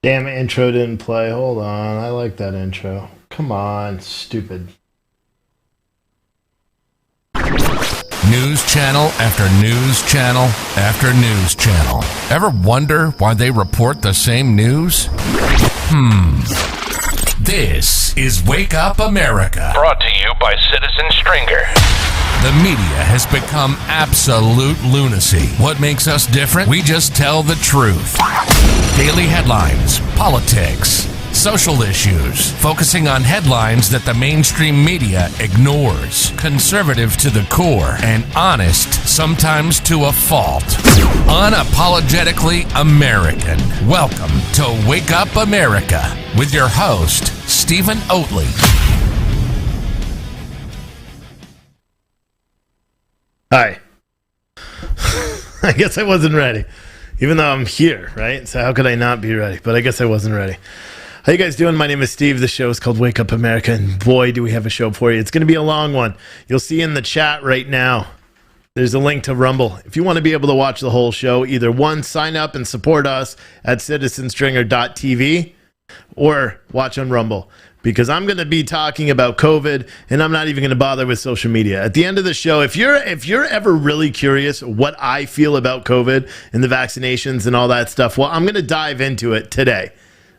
Damn, intro didn't play. Hold on. I like that intro. Come on, stupid. News channel after news channel after news channel. Ever wonder why they report the same news? This is Wake Up America. Brought to you by Citizen Stringer. The media has become absolute lunacy. What makes us different? We just tell the truth. Daily headlines, politics, social issues, focusing on headlines that the mainstream media ignores. Conservative to the core and honest, sometimes to a fault. Unapologetically American. Welcome to Wake Up America with your host, Stephen Oatley. Hi. I guess I wasn't ready, even though I'm here, right? So how could I not be ready? But I guess I wasn't ready. How you guys doing? My name is Steve. The show is called Wake Up America, and boy, do we have a show for you. It's going to be a long one. You'll see in the chat right now, there's a link to Rumble. If you want to be able to watch the whole show, either one, sign up and support us at citizenstringer.tv or watch on Rumble. Because I'm going to be talking about COVID, and I'm not even going to bother with social media. At the end of the show, if you're ever really curious what I feel about COVID and the vaccinations and all that stuff, well, I'm going to dive into it today.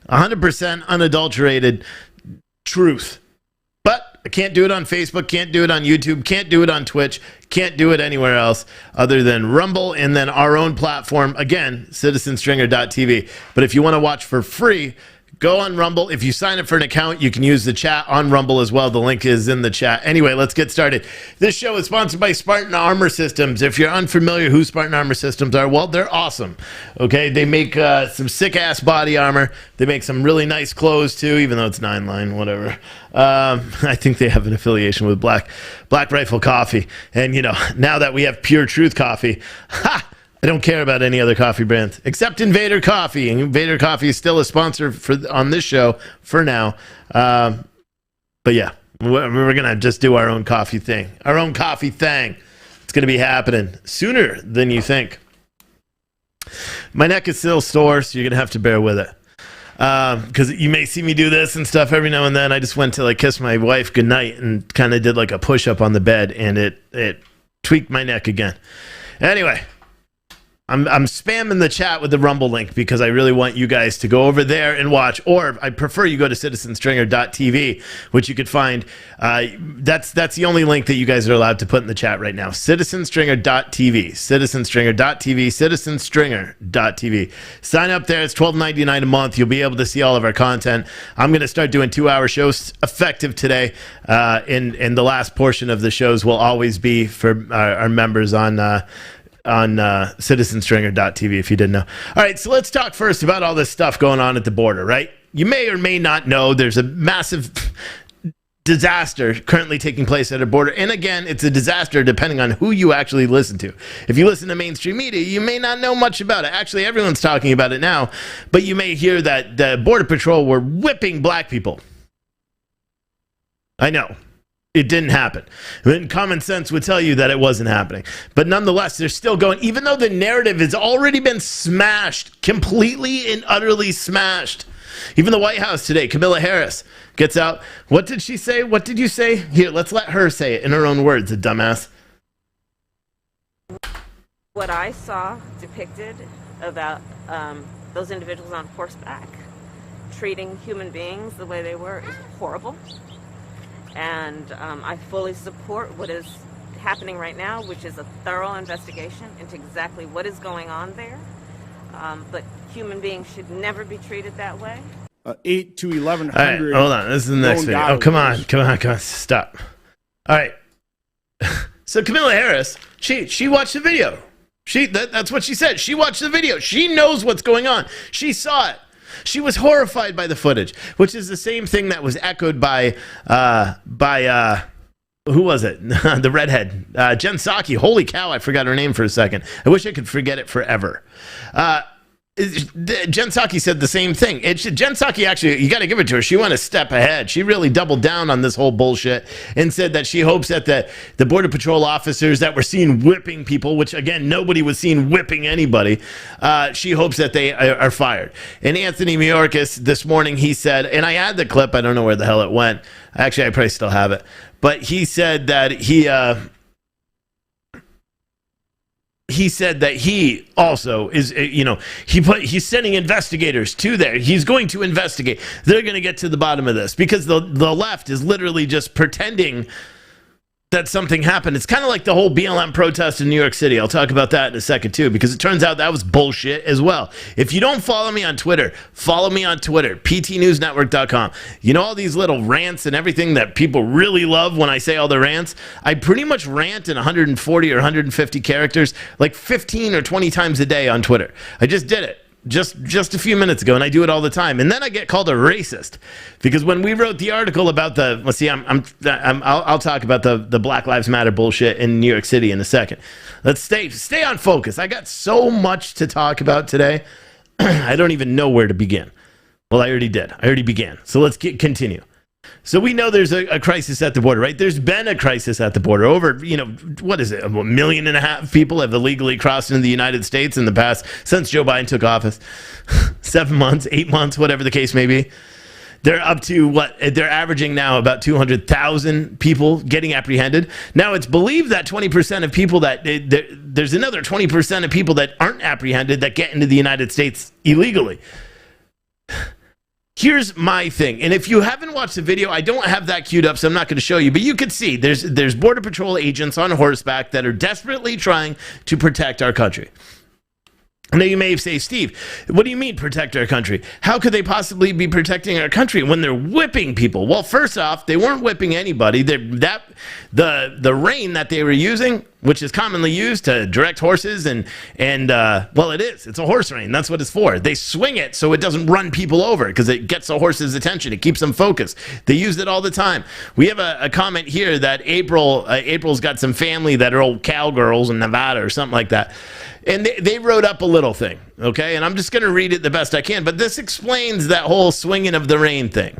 100% unadulterated truth. But I can't do it on Facebook, can't do it on YouTube, can't do it on Twitch, can't do it anywhere else other than Rumble and then our own platform, again, citizenstringer.tv. But if you want to watch for free, go on Rumble. If you sign up for an account, you can use the chat on Rumble as well. The link is in the chat. Anyway, let's get started. This show is sponsored by Spartan Armor Systems. If you're unfamiliar who Spartan Armor Systems are, well, they're awesome. Okay, they make some sick-ass body armor. They make some really nice clothes, too, even though it's 9-line, whatever. I think they have an affiliation with Black Rifle Coffee. And, you know, now that we have Pure Truth Coffee, I don't care about any other coffee brands except Invader Coffee, and Invader Coffee is still a sponsor on this show for now. But yeah, we're gonna just do our own coffee thing. It's gonna be happening sooner than you think. My neck is still sore, so you're gonna have to bear with it. Because you may see me do this and stuff every now and then. I just went to kiss my wife goodnight and kind of did a push-up on the bed, and it tweaked my neck again. Anyway. I'm spamming the chat with the Rumble link because I really want you guys to go over there and watch, or I prefer you go to citizenstringer.tv, which you could find. That's the only link that you guys are allowed to put in the chat right now. Citizenstringer.tv, citizenstringer.tv. Sign up there. It's $12.99 a month. You'll be able to see all of our content. I'm going to start doing 2-hour shows effective today, and the last portion of the shows will always be for our members on citizenstringer.tv, if you didn't know. All right, so let's talk first about all this stuff going on at the border, right? You may or may not know there's a massive disaster currently taking place at a border. And again, it's a disaster depending on who you actually listen to. If you listen to mainstream media, you may not know much about it. Actually, everyone's talking about it now, but you may hear that the Border Patrol were whipping black people. I know. It didn't happen. And common sense would tell you that it wasn't happening. But nonetheless, they're still going, even though the narrative has already been smashed, completely and utterly smashed. Even the White House today, Kamala Harris gets out. What did she say? What did you say? Here, let's let her say it in her own words, the dumbass. What I saw depicted about those individuals on horseback treating human beings the way they were is horrible. And I fully support what is happening right now, which is a thorough investigation into exactly what is going on there. But human beings should never be treated that way. 8 to 1100. All right, hold on. This is the next video. Oh, come on. Stop. All right. So Kamala Harris, she watched the video. That's what she said. She watched the video. She knows what's going on. She saw it. She was horrified by the footage, which is the same thing that was echoed by who was it? The redhead, Jen Psaki. Holy cow, I forgot her name for a second. I wish I could forget it forever. Jen Psaki said the same thing. Jen Psaki, actually, you got to give it to her. She went a step ahead. She really doubled down on this whole bullshit and said that she hopes that the Border Patrol officers that were seen whipping people, which, again, nobody was seen whipping anybody, she hopes that they are fired. And Anthony Mayorkas this morning, he said, and I had the clip. I don't know where the hell it went. Actually, I probably still have it. But he said that he said that he also is, he's sending investigators to there. He's going to investigate. They're going to get to the bottom of this because the left is literally just pretending that something happened. It's kind of like the whole BLM protest in New York City. I'll talk about that in a second too, because it turns out that was bullshit as well. If you don't follow me on Twitter, follow me on Twitter, ptnewsnetwork.com. You know all these little rants and everything that people really love when I say all the rants? I pretty much rant in 140 or 150 characters like 15 or 20 times a day on Twitter. I just did it. Just a few minutes ago, and I do it all the time. And then I get called a racist because when we wrote the article about I'll talk about the Black Lives Matter bullshit in New York City in a second. Let's stay on focus. I got so much to talk about today. I don't even know where to begin. Well, I already did. I already began. So let's continue. So we know there's a crisis at the border, right? There's been a crisis at the border. Over, what is it? 1.5 million people have illegally crossed into the United States in the past, since Joe Biden took office. 7 months, 8 months, whatever the case may be. They're up to they're averaging now about 200,000 people getting apprehended. Now it's believed that 20% of people there's another 20% of people that aren't apprehended that get into the United States illegally. Here's my thing, and if you haven't watched the video, I don't have that queued up, so I'm not going to show you, but you can see there's Border Patrol agents on horseback that are desperately trying to protect our country. Now you may say, Steve, what do you mean protect our country? How could they possibly be protecting our country when they're whipping people? Well, first off, they weren't whipping anybody. The rein that they were using, which is commonly used to direct horses and it's a horse rein. That's what it's for. They swing it so it doesn't run people over because it gets the horse's attention. It keeps them focused. They use it all the time. We have a comment here that April's got some family that are old cowgirls in Nevada or something like that. And they wrote up a little thing, okay? And I'm just going to read it the best I can. But this explains that whole swinging of the rein thing.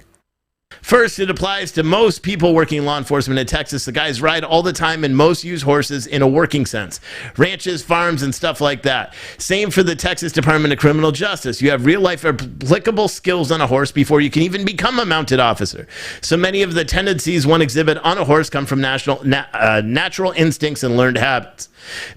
First, it applies to most people working law enforcement in Texas. The guys ride all the time, and most use horses in a working sense. Ranches, farms, and stuff like that. Same for the Texas Department of Criminal Justice. You have real-life applicable skills on a horse before you can even become a mounted officer. So many of the tendencies one exhibit on a horse come from natural instincts and learned habits.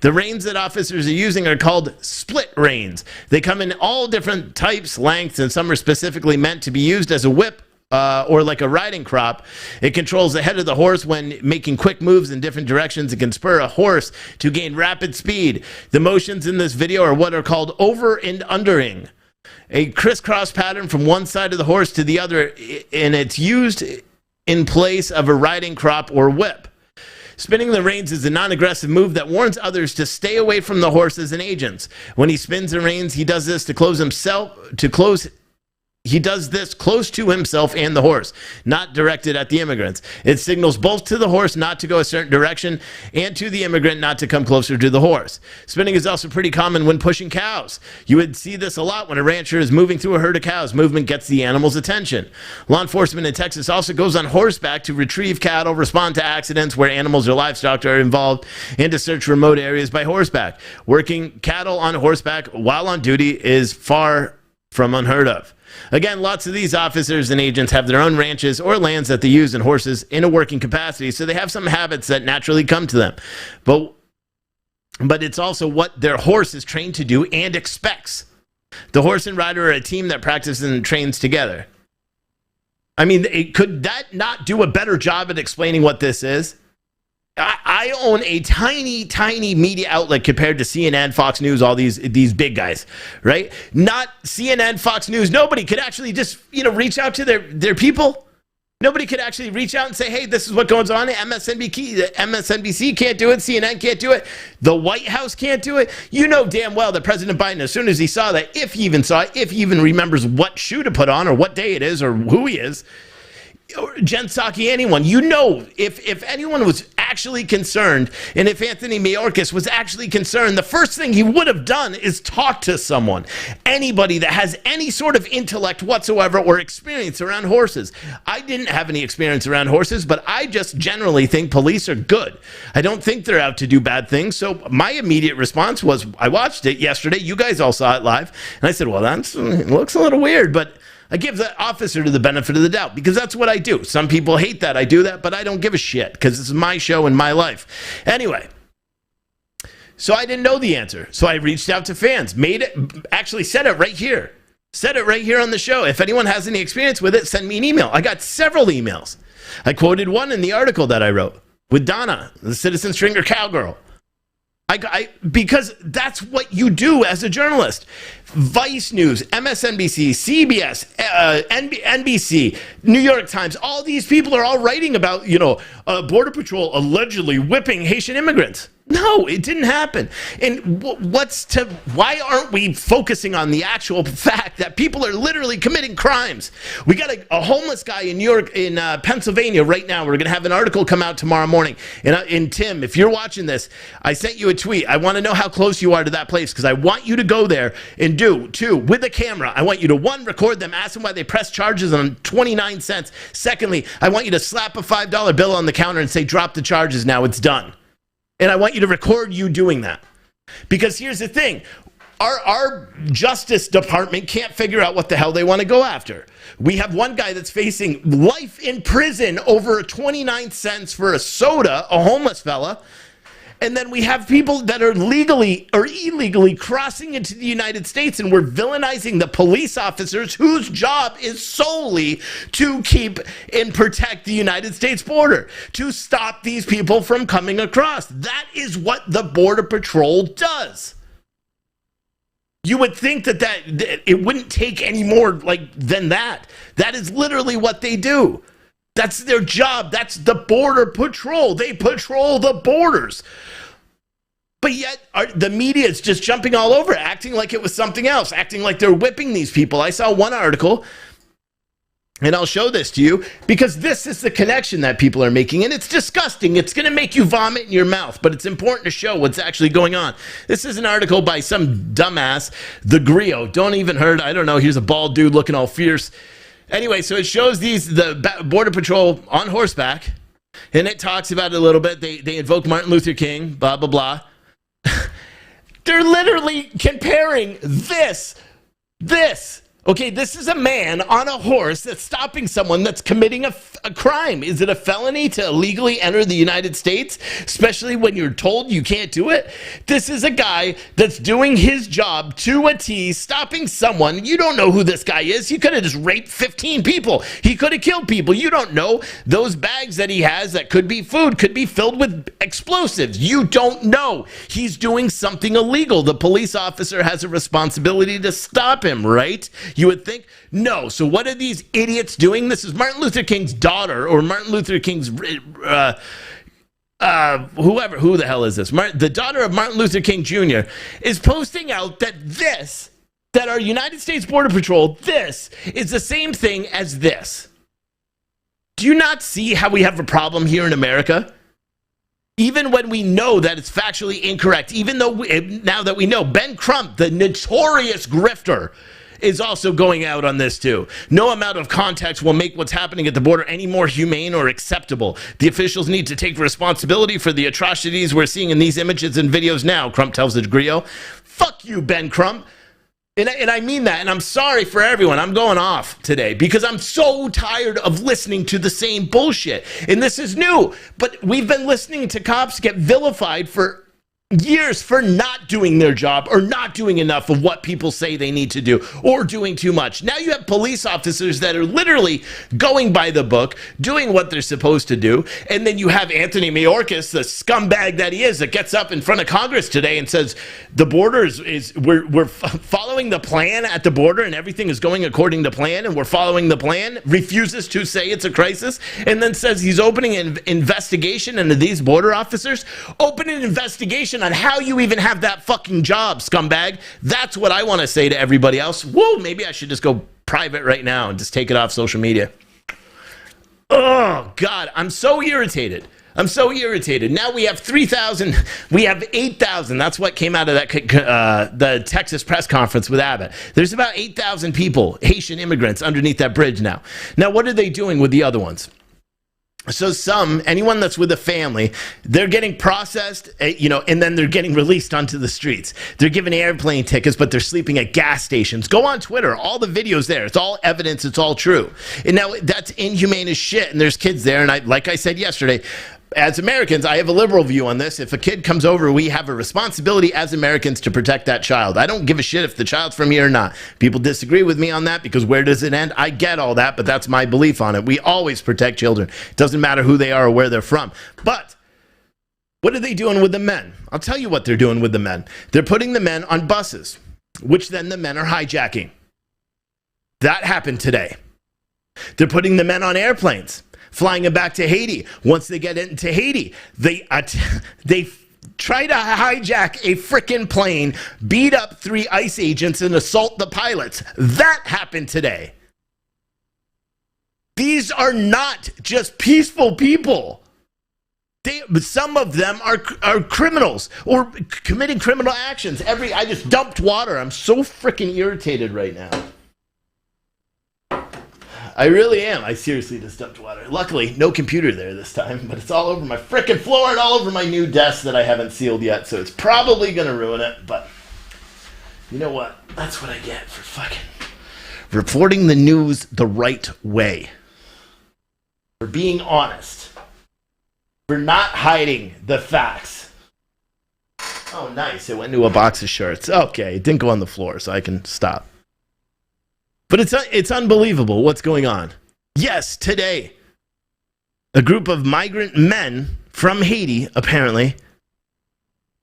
The reins that officers are using are called split reins. They come in all different types, lengths, and some are specifically meant to be used as a whip or like a riding crop. It controls the head of the horse when making quick moves in different directions. It can spur a horse to gain rapid speed. The motions in this video are what are called over and undering, a crisscross pattern from one side of the horse to the other, and it's used in place of a riding crop or whip. Spinning the reins is a non-aggressive move that warns others to stay away from the horses and agents. When he spins the reins, he does this He does this close to himself and the horse, not directed at the immigrants. It signals both to the horse not to go a certain direction and to the immigrant not to come closer to the horse. Spinning is also pretty common when pushing cows. You would see this a lot when a rancher is moving through a herd of cows. Movement gets the animal's attention. Law enforcement in Texas also goes on horseback to retrieve cattle, respond to accidents where animals or livestock are involved, and to search remote areas by horseback. Working cattle on horseback while on duty is far from unheard of. Again, lots of these officers and agents have their own ranches or lands that they use in horses in a working capacity, so they have some habits that naturally come to them. But it's also what their horse is trained to do and expects. The horse and rider are a team that practices and trains together. I mean, could that not do a better job at explaining what this is? I own a tiny, tiny media outlet compared to CNN, Fox News, all these big guys, right? Not CNN, Fox News. Nobody could actually just, reach out to their people. Nobody could actually reach out and say, hey, this is what goes on. MSNBC can't do it. CNN can't do it. The White House can't do it. You know damn well that President Biden, as soon as he saw that, if he even saw it, if he even remembers what shoe to put on or what day it is or who he is, or Jen Psaki, anyone, you know, if anyone was actually concerned, and if Anthony Mayorkas was actually concerned, the first thing he would have done is talk to someone, anybody that has any sort of intellect whatsoever or experience around horses. I didn't have any experience around horses, but I just generally think police are good. I don't think they're out to do bad things. So my immediate response was, I watched it yesterday. You guys all saw it live. And I said, well, it looks a little weird, but I give the officer the benefit of the doubt because that's what I do. Some people hate that I do that, but I don't give a shit because it's my show and my life. Anyway, so I didn't know the answer. So I reached out to fans, actually said it right here. Said it right here on the show. If anyone has any experience with it, send me an email. I got several emails. I quoted one in the article that I wrote with Donna, the Citizen Stringer cowgirl. Because that's what you do as a journalist. Vice News, MSNBC, CBS, NBC, New York Times, all these people are all writing about, Border Patrol allegedly whipping Haitian immigrants. No, it didn't happen. And why aren't we focusing on the actual fact that people are literally committing crimes? We got a homeless guy in New York, in Pennsylvania right now. We're going to have an article come out tomorrow morning. And Tim, if you're watching this, I sent you a tweet. I want to know how close you are to that place because I want you to go there and two, with a camera. I want you to, one, record them, ask them why they press charges on 29 cents. Secondly, I want you to slap a $5 bill on the counter and say, drop the charges now, it's done. And I want you to record you doing that. Because here's the thing. Our Justice Department can't figure out what the hell they want to go after. We have one guy that's facing life in prison over 29 cents for a soda, a homeless fella. And then we have people that are legally or illegally crossing into the United States, and we're villainizing the police officers whose job is solely to keep and protect the United States border, to stop these people from coming across. That is what the Border Patrol does. You would think that it wouldn't take any more than that. That is literally what they do. That's their job. That's the Border Patrol. They patrol the borders. But yet the media is just jumping all over, acting like it was something else, acting like they're whipping these people. I saw one article, and I'll show this to you, because this is the connection that people are making, and it's disgusting. It's going to make you vomit in your mouth, but it's important to show what's actually going on. This is an article by some dumbass, the Griot. Don't even heard. I don't know. Here's a bald dude looking all fierce. Anyway, so it shows the Border Patrol on horseback, and it talks about it a little bit. They invoke Martin Luther King, blah, blah, blah. They're literally comparing this. Okay, this is a man on a horse that's stopping someone that's committing a crime. Is it a felony to illegally enter the United States, especially when you're told you can't do it? This is a guy that's doing his job to a T, stopping someone. You don't know who this guy is. He could have just raped 15 people. He could have killed people. You don't know. Those bags that he has that could be food could be filled with explosives. You don't know. He's doing something illegal. The police officer has a responsibility to stop him, right? You would think? No. So what are these idiots doing? This is Martin Luther King's daughter, or Martin Luther King's, who the hell is this? The daughter of Martin Luther King Jr. is posting out that our United States Border Patrol, this is the same thing as this. Do you not see how we have a problem here in America? Even when we know that it's factually incorrect, even though now that we know Ben Crump, the notorious grifter, is also going out on this too. No amount of context will make what's happening at the border any more humane or acceptable. The officials need to take responsibility for the atrocities we're seeing in these images and videos now, Crump tells the Griot. Fuck you, Ben Crump. And I mean that, and I'm sorry for everyone. I'm going off today because I'm so tired of listening to the same bullshit. And this is new, but we've been listening to cops get vilified for years for not doing their job or not doing enough of what people say they need to do or doing too much. Now you have police officers that are literally going by the book, doing what they're supposed to do. And then you have Anthony Mayorkas, the scumbag that he is, that gets up in front of Congress today and says the border we're following the plan at the border and everything is going according to plan and we're following the plan, refuses to say it's a crisis, and then says he's opening an investigation into these border officers. Open an investigation on how you even have that fucking job, scumbag. That's what I want to say to everybody else. Whoa, maybe I should just go private right now and just take it off social media. Oh, God, I'm so irritated. Now we have 3,000, we have 8,000. That's what came out of that the Texas press conference with Abbott. There's about 8,000 people, Haitian immigrants, underneath that bridge now. Now, what are they doing with the other ones? So anyone that's with a family, they're getting processed, and then they're getting released onto the streets. They're given airplane tickets, but they're sleeping at gas stations. Go on Twitter. All the videos there. It's all evidence. It's all true. And now that's inhumane as shit. And there's kids there. And like I said yesterday, as Americans, I have a liberal view on this. If a kid comes over, we have a responsibility as Americans to protect that child. I don't give a shit if the child's from here or not. People disagree with me on that because where does it end? I get all that, but that's my belief on it. We always protect children. It doesn't matter who they are or where they're from. But what are they doing with the men? I'll tell you what they're doing with the men. They're putting the men on buses, which then the men are hijacking. That happened today. They're putting the men on airplanes, flying them back to Haiti. Once they get into Haiti, they try to hijack a frickin' plane, beat up 3 ICE agents, and assault the pilots. That happened today. These are not just peaceful people. Some of them are criminals or committing criminal actions. I just dumped water. I'm so frickin' irritated right now. I really am. I seriously just dumped water. Luckily, no computer there this time, but it's all over my frickin' floor and all over my new desk that I haven't sealed yet, so it's probably going to ruin it, but you know what? That's what I get for fucking reporting the news the right way. For being honest. For not hiding the facts. Oh, nice. It went into a box of shirts. Okay, it didn't go on the floor, so I can stop. But it's unbelievable what's going on. Yes, today, a group of migrant men from Haiti, apparently,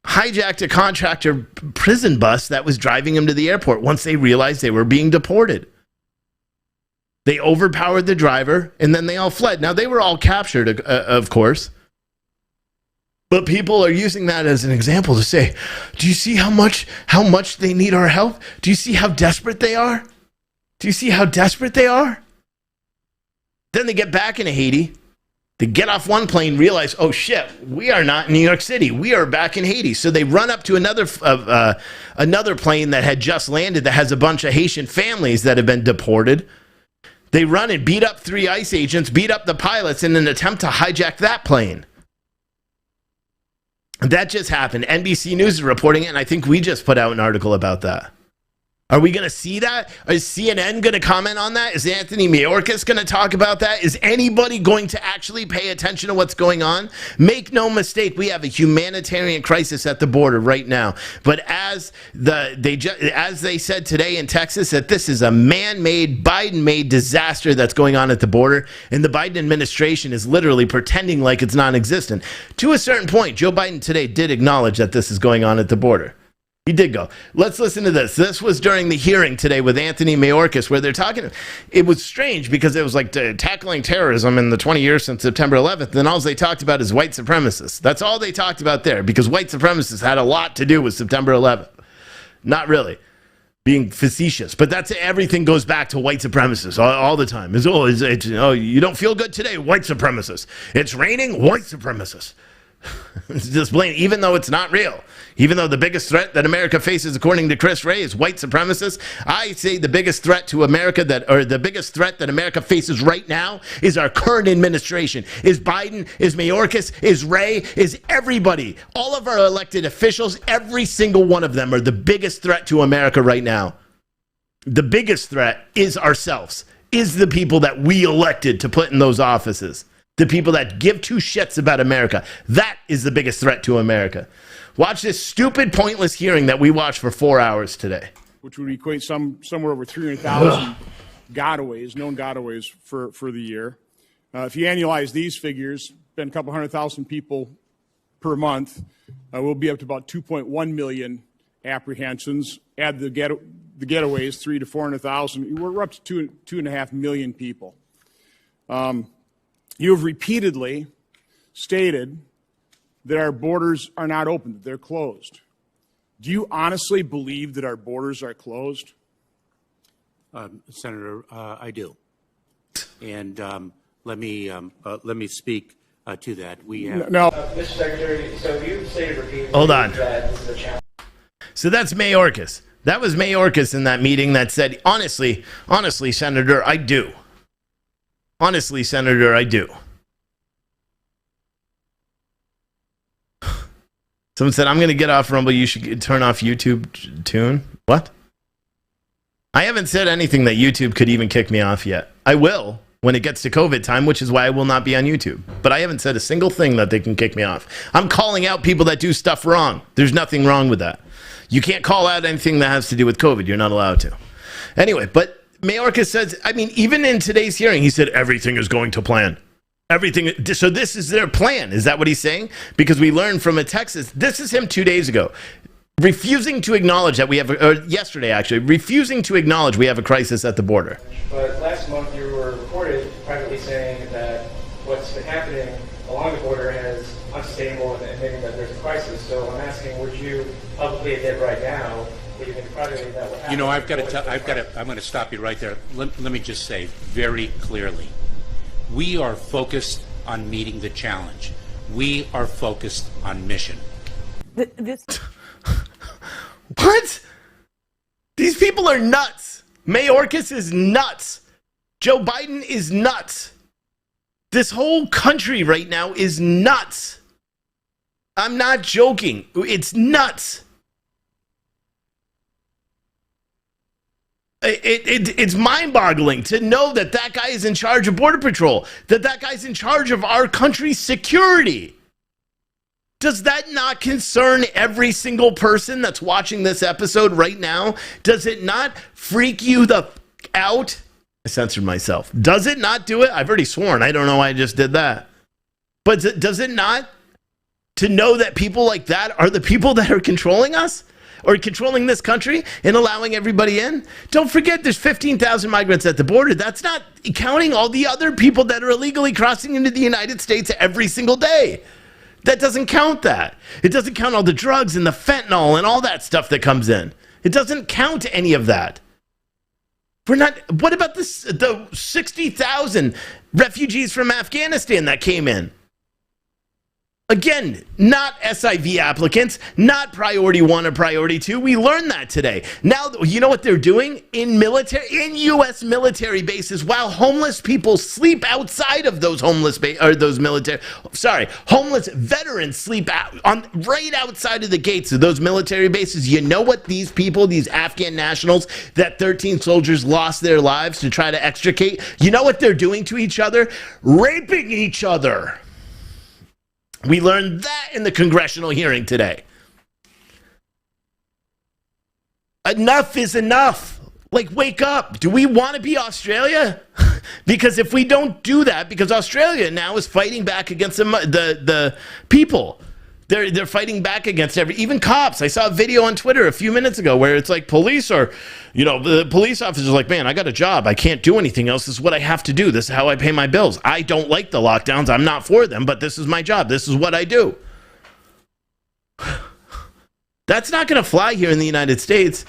hijacked a contractor prison bus that was driving them to the airport once they realized they were being deported. They overpowered the driver, and then they all fled. Now, they were all captured, of course. But people are using that as an example to say, do you see how much they need our help? Do you see how desperate they are? Do you see how desperate they are? Then they get back into Haiti. They get off one plane, realize, oh shit, we are not in New York City. We are back in Haiti. So they run up to another plane that had just landed that has a bunch of Haitian families that have been deported. They run and beat up 3 ICE agents, beat up the pilots in an attempt to hijack that plane. That just happened. NBC News is reporting it, and I think we just put out an article about that. Are we going to see that? Is CNN going to comment on that? Is Anthony Mayorkas going to talk about that? Is anybody going to actually pay attention to what's going on? Make no mistake, we have a humanitarian crisis at the border right now. But as they said today in Texas, that this is a man-made, Biden-made disaster that's going on at the border, and the Biden administration is literally pretending like it's non-existent. To a certain point, Joe Biden today did acknowledge that this is going on at the border. He did go. Let's listen to this. This was during the hearing today with Anthony Mayorkas, where they're talking. It was strange because it was like tackling terrorism in the 20 years since September 11th. And all they talked about is white supremacists. That's all they talked about there, because white supremacists had a lot to do with September 11th. Not really. Being facetious. But that's everything goes back to white supremacists all the time. You don't feel good today? White supremacists. It's raining? White supremacists. It's just plain, even though it's not real. Even though the biggest threat that America faces, according to Chris Wray, is white supremacists, I say the biggest threat to America the biggest threat that America faces right now is our current administration. Is Biden, is Mayorkas, is Wray, is everybody. All of our elected officials, every single one of them are the biggest threat to America right now. The biggest threat is ourselves, is the people that we elected to put in those offices. The people that give 2 shits about America. That is the biggest threat to America. Watch this stupid, pointless hearing that we watched for 4 hours today. which would equate somewhere over 300,000 gotaways, known gotaways for the year. If you annualize these figures, been a couple 100,000 people per month. We'll be up to about 2.1 million apprehensions. Add the getaways, 300,000 to 400,000. We're up to 2.5 million people. You have repeatedly stated that our borders are not open, that they're closed. Do you honestly believe that our borders are closed? Senator, I do. And let me speak to that. We have No. Mr. Secretary, so you stated repeatedly Hold on. that this is a challenge. So that's Mayorkas. That was Mayorkas in that meeting that said, honestly, Senator, I do. Honestly, Senator, I do. Someone said, I'm going to get off Rumble. You should turn off YouTube tune. What? I haven't said anything that YouTube could even kick me off yet. I will when it gets to COVID time, which is why I will not be on YouTube. But I haven't said a single thing that they can kick me off. I'm calling out people that do stuff wrong. There's nothing wrong with that. You can't call out anything that has to do with COVID. You're not allowed to. Anyway, but Mayorkas says, I mean, even in today's hearing, he said everything is going to plan. Everything. So this is their plan. Is that what he's saying? Because we learned from a Texas. This is him 2 days ago. Refusing to acknowledge that we have, or yesterday actually, refusing to acknowledge we have a crisis at the border. But last month you were reported privately saying that what's been happening along the border is unsustainable and admitting that there's a crisis. So I'm asking, would you publicly admit right now that you think privately that will happen? You know, I'm going to stop you right there. Let me just say very clearly, we are focused on meeting the challenge. We are focused on mission. What? These people are nuts. Mayorkas is nuts. Joe Biden is nuts. This whole country right now is nuts. I'm not joking. It's nuts. It's mind-boggling to know that that guy is in charge of Border Patrol, that guy's in charge of our country's security. Does that not concern every single person that's watching this episode right now? Does it not freak you the out? I censored myself. Does it not do it? I've already sworn. I don't know why I just did that. But does it not? To know that people like that are the people that are controlling us? Or controlling this country and allowing everybody in? Don't forget there's 15,000 migrants at the border. That's not counting all the other people that are illegally crossing into the United States every single day. That doesn't count that. It doesn't count all the drugs and the fentanyl and all that stuff that comes in. It doesn't count any of that. What about the 60,000 refugees from Afghanistan that came in? Again, not SIV applicants, not priority 1 or priority 2. We learned that today. Now, you know what they're doing in U.S. military bases while homeless people sleep outside of those homeless veterans sleep right outside of the gates of those military bases. You know what these people, these Afghan nationals, that 13 soldiers lost their lives to try to extricate, you know what they're doing to each other? Raping each other. We learned that in the congressional hearing today. Enough is enough. Like, wake up. Do we want to be Australia? Because if we don't do that, because Australia now is fighting back against the people. They're fighting back against even cops. I saw a video on Twitter a few minutes ago where it's like police are, the police officers are like, man, I got a job. I can't do anything else. This is what I have to do. This is how I pay my bills. I don't like the lockdowns. I'm not for them, but this is my job. This is what I do. That's not going to fly here in the United States.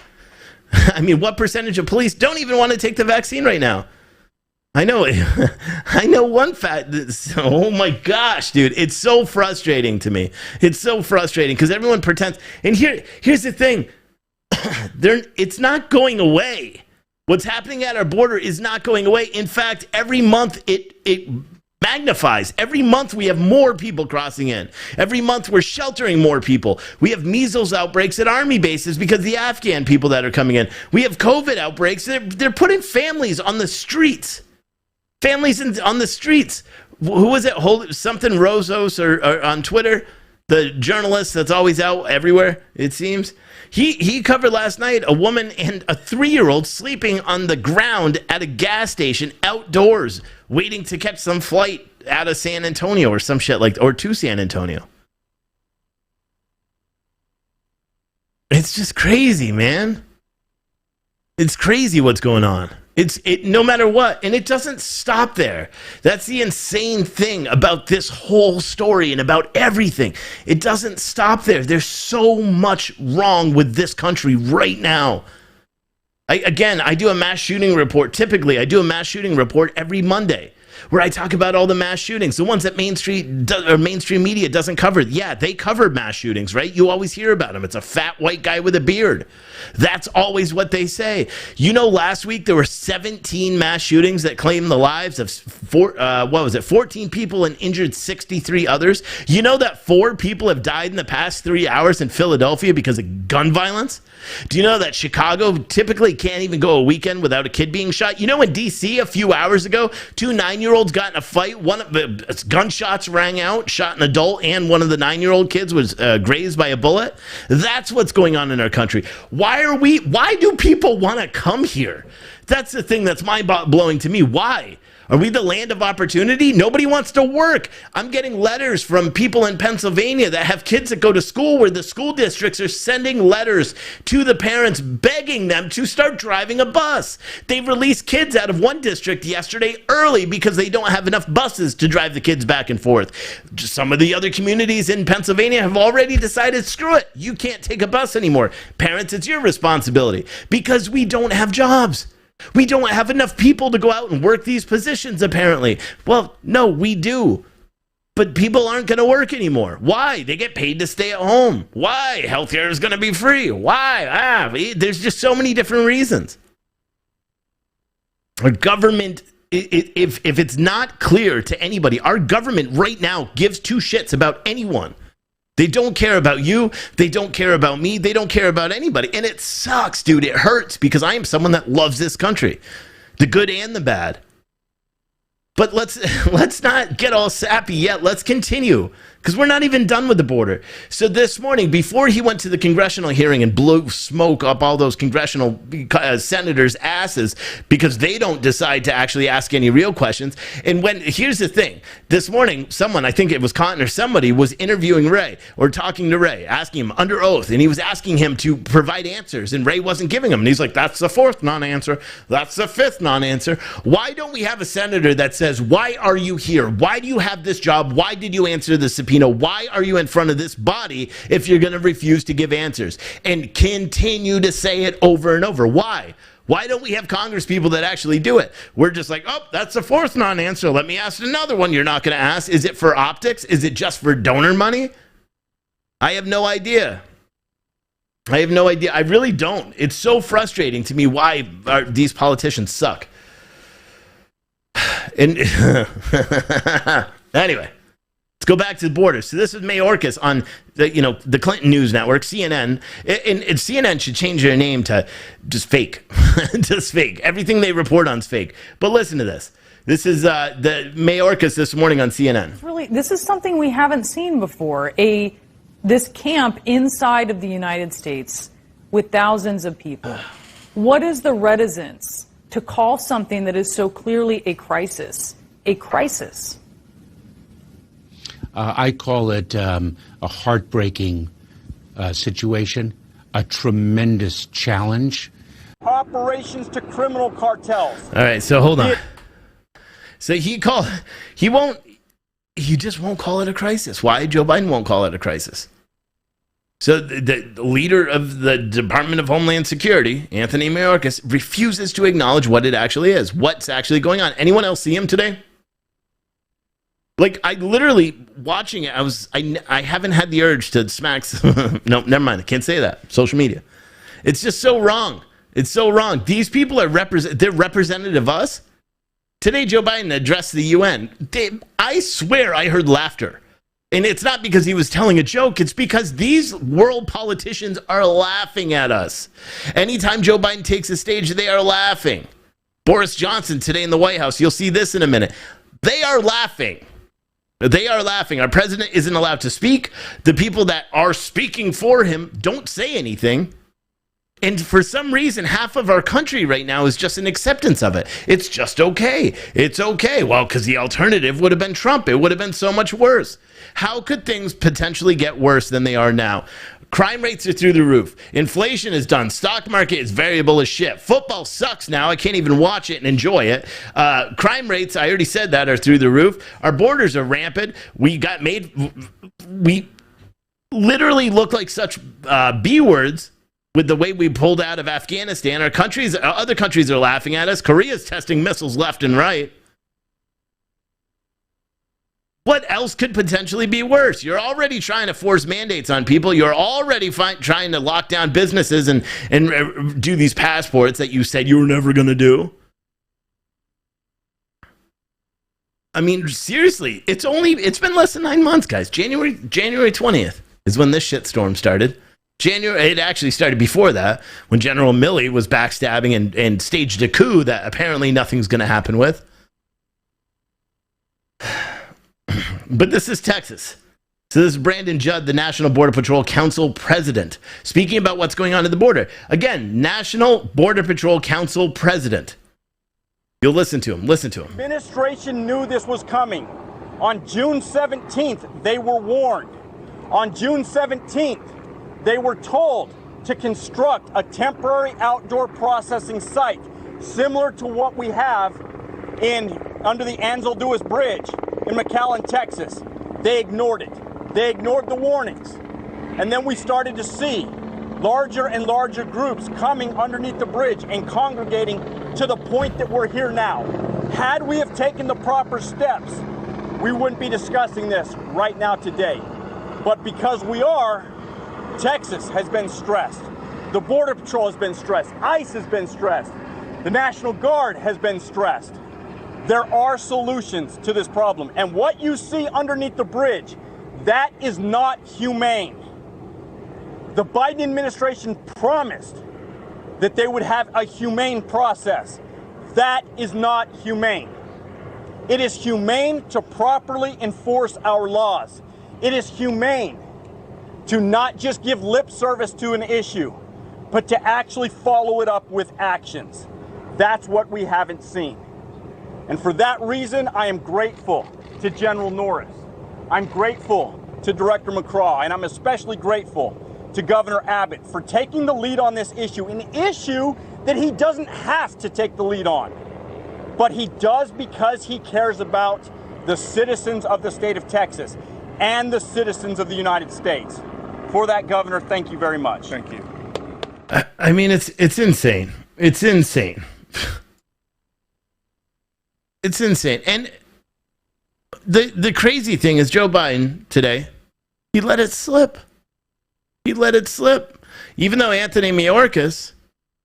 I mean, what percentage of police don't even want to take the vaccine right now? I know one fact. Oh my gosh, dude. It's so frustrating to me. It's so frustrating because everyone pretends. And here's the thing. It's not going away. What's happening at our border is not going away. In fact, every month it magnifies. Every month we have more people crossing in. Every month we're sheltering more people. We have measles outbreaks at army bases because the Afghan people that are coming in. We have COVID outbreaks. They're putting families on the streets. Families on the streets. Who was it? Something Rosos or on Twitter the journalist that's always out everywhere, it seems. He covered last night a woman and a 3-year-old sleeping on the ground at a gas station outdoors, waiting to catch some flight out of San Antonio or some shit or to San Antonio. It's just crazy, man. It's crazy what's going on. It no matter what, and it doesn't stop there. That's the insane thing about this whole story and about everything. It doesn't stop there. There's so much wrong with this country right now. I do a mass shooting report. Typically, I do a mass shooting report every Monday, where I talk about all the mass shootings, the ones that mainstream media doesn't cover. Yeah, they cover mass shootings, right? You always hear about them. It's a fat white guy with a beard. That's always what they say. You know, last week there were 17 mass shootings that claimed the lives of 14 people and injured 63 others. You know that 4 people have died in the past 3 hours in Philadelphia because of gun violence? Do you know that Chicago typically can't even go a weekend without a kid being shot? You know, in D.C. a few hours ago, 2 9-year-olds got in a fight. One of the gunshots rang out, shot an adult, and one of the 9-year-old kids was grazed by a bullet. That's what's going on in our country. Why do people want to come here? That's the thing that's mind-blowing to me. Why? Are we the land of opportunity? Nobody wants to work. I'm getting letters from people in Pennsylvania that have kids that go to school where the school districts are sending letters to the parents begging them to start driving a bus. They released kids out of one district yesterday early because they don't have enough buses to drive the kids back and forth. Some of the other communities in Pennsylvania have already decided, screw it, you can't take a bus anymore. Parents, it's your responsibility because we don't have jobs. We don't have enough people to go out and work these positions, apparently. Well, no, we do. But people aren't going to work anymore. Why? They get paid to stay at home. Why? Healthcare is going to be free. Why? There's just so many different reasons. Our government, if it's not clear to anybody, our government right now gives 2 shits about anyone. They don't care about you. They don't care about me. They don't care about anybody. And it sucks, dude. It hurts because I am someone that loves this country, the good and the bad. But let's not get all sappy yet. Let's continue because we're not even done with the border. So this morning, before he went to the congressional hearing and blew smoke up all those congressional senators' asses because they don't decide to actually ask any real questions. And here's the thing. This morning, someone, I think it was Cotton or somebody, was interviewing Ray or talking to Ray, asking him under oath. And he was asking him to provide answers. And Ray wasn't giving them. And he's like, that's the 4th non-answer. That's the 5th non-answer. Why don't we have a senator that says, why are you here? Why do you have this job? Why did you answer the subpoena? Why are you in front of this body if you're going to refuse to give answers? And continue to say it over and over. Why? Why don't we have Congress people that actually do it? We're just like, oh, that's the 4th non-answer. Let me ask another one you're not going to ask. Is it for optics? Is it just for donor money? I have no idea. I really don't. It's so frustrating to me why these politicians suck. And anyway, let's go back to the border. So this is Mayorkas on the Clinton News Network, CNN. And CNN should change their name to just fake. Just fake. Everything they report on is fake. But listen to this. This is the Mayorkas this morning on CNN. This is something we haven't seen before. This camp inside of the United States with thousands of people. What is the reticence to call something that is so clearly a crisis a crisis? I call it a heartbreaking situation, a tremendous challenge. Operations to criminal cartels. All right, so hold on. So he just won't call it a crisis. Why? Joe Biden won't call it a crisis. So the leader of the Department of Homeland Security, Anthony Mayorkas, refuses to acknowledge what it actually is, what's actually going on. Anyone else see him today? Like, I literally, watching it, I haven't had the urge to smack. No, never mind. I can't say that. Social media. It's just so wrong. It's so wrong. These people are they're representative of us. Today, Joe Biden addressed the UN. I swear I heard laughter. And it's not because he was telling a joke. It's because these world politicians are laughing at us. Anytime Joe Biden takes a stage, they are laughing. Boris Johnson today in the White House, you'll see this in a minute. They are laughing. They are laughing. Our president isn't allowed to speak. The people that are speaking for him don't say anything. And for some reason, half of our country right now is just an acceptance of it. It's just okay. It's okay. Well, because the alternative would have been Trump. It would have been so much worse. How could things potentially get worse than they are now? Crime rates are through the roof. Inflation is done. Stock market is variable as shit. Football sucks now. I can't even watch it and enjoy it. Crime rates, I already said that, are through the roof. Our borders are rampant. We literally look like such B words with the way we pulled out of Afghanistan. Other countries are laughing at us. Korea's testing missiles left and right. What else could potentially be worse? You're already trying to force mandates on people. You're already trying to lock down businesses and do these passports that you said you were never going to do. I mean, seriously, it's been less than 9 months, guys. January 20th is when this shitstorm started. It actually started before that, when General Milley was backstabbing and staged a coup that apparently nothing's going to happen with. But this is Texas. So this is Brandon Judd, the National Border Patrol Council President, speaking about what's going on at the border. Again, National Border Patrol Council President. You'll listen to him. Listen to him. Administration knew this was coming. On June 17th, they were warned. On June 17th, they were told to construct a temporary outdoor processing site similar to what we have under the Ansel Lewis Bridge in McAllen, Texas. They ignored it. They ignored the warnings. And then we started to see larger and larger groups coming underneath the bridge and congregating to the point that we're here now. Had we have taken the proper steps, we wouldn't be discussing this right now today. But because we are, Texas has been stressed. The Border Patrol has been stressed. ICE has been stressed. The National Guard has been stressed. There are solutions to this problem. And what you see underneath the bridge, that is not humane. The Biden administration promised that they would have a humane process. That is not humane. It is humane to properly enforce our laws. It is humane to not just give lip service to an issue, but to actually follow it up with actions. That's what we haven't seen. And for that reason, I am grateful to General Norris. I'm grateful to Director McCraw, and I'm especially grateful to Governor Abbott for taking the lead on this issue, an issue that he doesn't have to take the lead on. But he does because he cares about the citizens of the state of Texas and the citizens of the United States. For that, Governor, thank you very much. Thank you. I mean, it's insane. It's insane. It's insane. And the crazy thing is Joe Biden today, he let it slip. He let it slip. Even though Anthony Mayorkas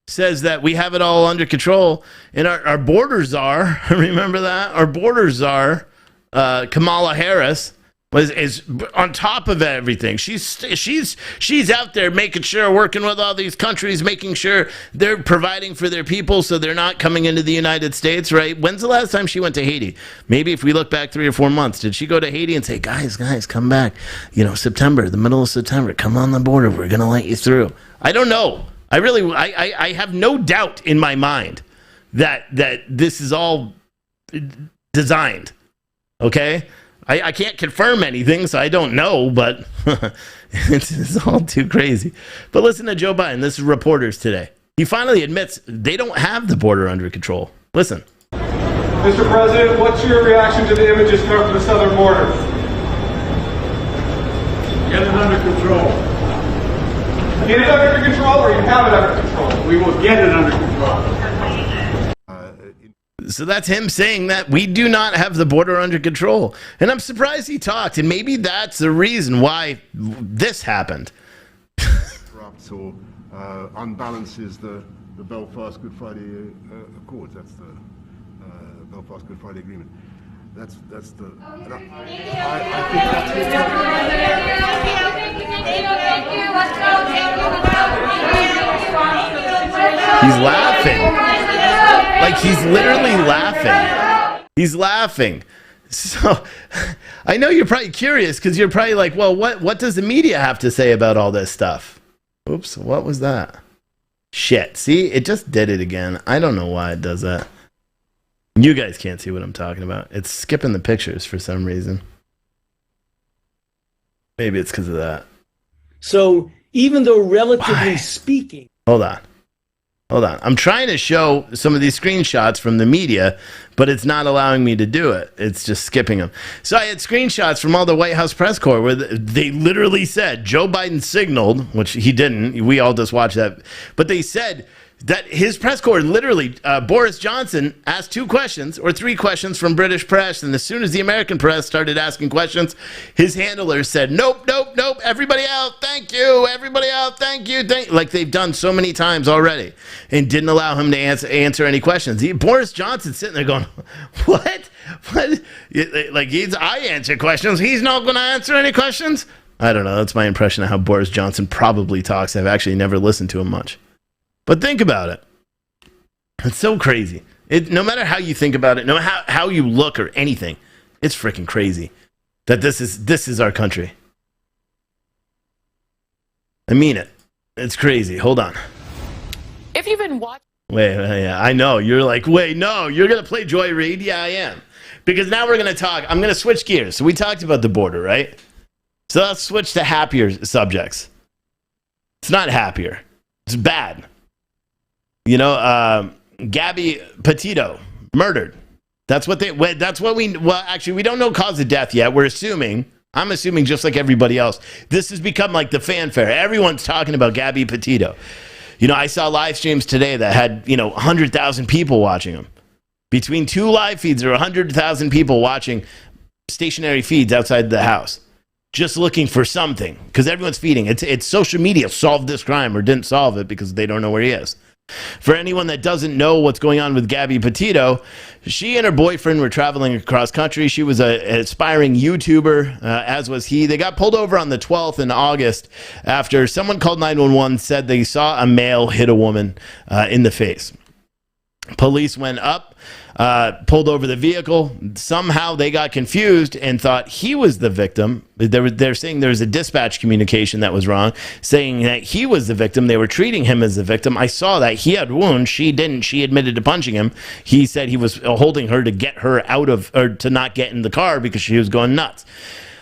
says that we have it all under control, and our borders are, remember that? Our borders are, Kamala Harris is on top of everything. She's out there making sure, working with all these countries, making sure they're providing for their people so they're not coming into the United States, right? When's the last time she went to Haiti? Maybe if we look back 3 or 4 months, did she go to Haiti and say, guys, come back, September, the middle of September, come on the border, we're going to let you through? I don't know. I have no doubt in my mind that this is all designed, okay? I can't confirm anything, so I don't know, but it's all too crazy. But listen to Joe Biden. This is Reporters today. He finally admits they don't have the border under control. Listen. Mr. President, what's your reaction to the images coming from the southern border? Get it under control. Get it under control, or you have it under control? We will get it under control. So that's him saying that we do not have the border under control. And I'm surprised he talked, and maybe that's the reason why this happened. Corrupts or unbalances the Belfast Good Friday Accords. That's the Belfast Good Friday Agreement. That's the. I think that's. He's laughing. Like, he's literally laughing. He's laughing. So I know you're probably curious because you're probably like, well, what does the media have to say about all this stuff? Oops, what was that? Shit, see, it just did it again. I don't know why it does that. You guys can't see what I'm talking about. It's skipping the pictures for some reason. Maybe it's because of that. So even though relatively speaking... Hold on. I'm trying to show some of these screenshots from the media, but it's not allowing me to do it. It's just skipping them. So I had screenshots from all the White House press corps where they literally said Joe Biden signaled, which he didn't. We all just watched that. But they said that his press corps literally, Boris Johnson asked 2 questions or 3 questions from British press. And as soon as the American press started asking questions, his handlers said, nope, everybody out, thank you, everybody out, thank you. Like they've done so many times already and didn't allow him to answer any questions. Boris Johnson's sitting there going, what? Like I answer questions. He's not going to answer any questions? I don't know. That's my impression of how Boris Johnson probably talks. I've actually never listened to him much. But think about it. It's so crazy. No matter how you think about it, no matter how you look or anything, it's freaking crazy that this is our country. I mean it. It's crazy. Hold on. If you've been watching... Wait, yeah, I know. You're like, wait, no, you're going to play Joy Reid? Yeah, I am. Because now we're going to talk. I'm going to switch gears. So we talked about the border, right? So let's switch to happier subjects. It's not happier. It's bad. You know, Gabby Petito murdered. Well, actually, we don't know cause of death yet. I'm assuming just like everybody else. This has become like the fanfare. Everyone's talking about Gabby Petito. You know, I saw live streams today that had, 100,000 people watching them. Between 2 live feeds, there were 100,000 people watching stationary feeds outside the house. Just looking for something. Because everyone's feeding. It's social media solved this crime or didn't solve it because they don't know where he is. For anyone that doesn't know what's going on with Gabby Petito, she and her boyfriend were traveling across country. She was an aspiring YouTuber, as was he. They got pulled over on the 12th in August after someone called 911, said they saw a male hit a woman in the face. Police went up, pulled over the vehicle. Somehow they got confused and thought he was the victim. They're saying there was a dispatch communication that was wrong, saying that he was the victim. They were treating him as the victim. I saw that. He had wounds. She didn't. She admitted to punching him. He said he was holding her to get her out of, or to not get in the car because she was going nuts.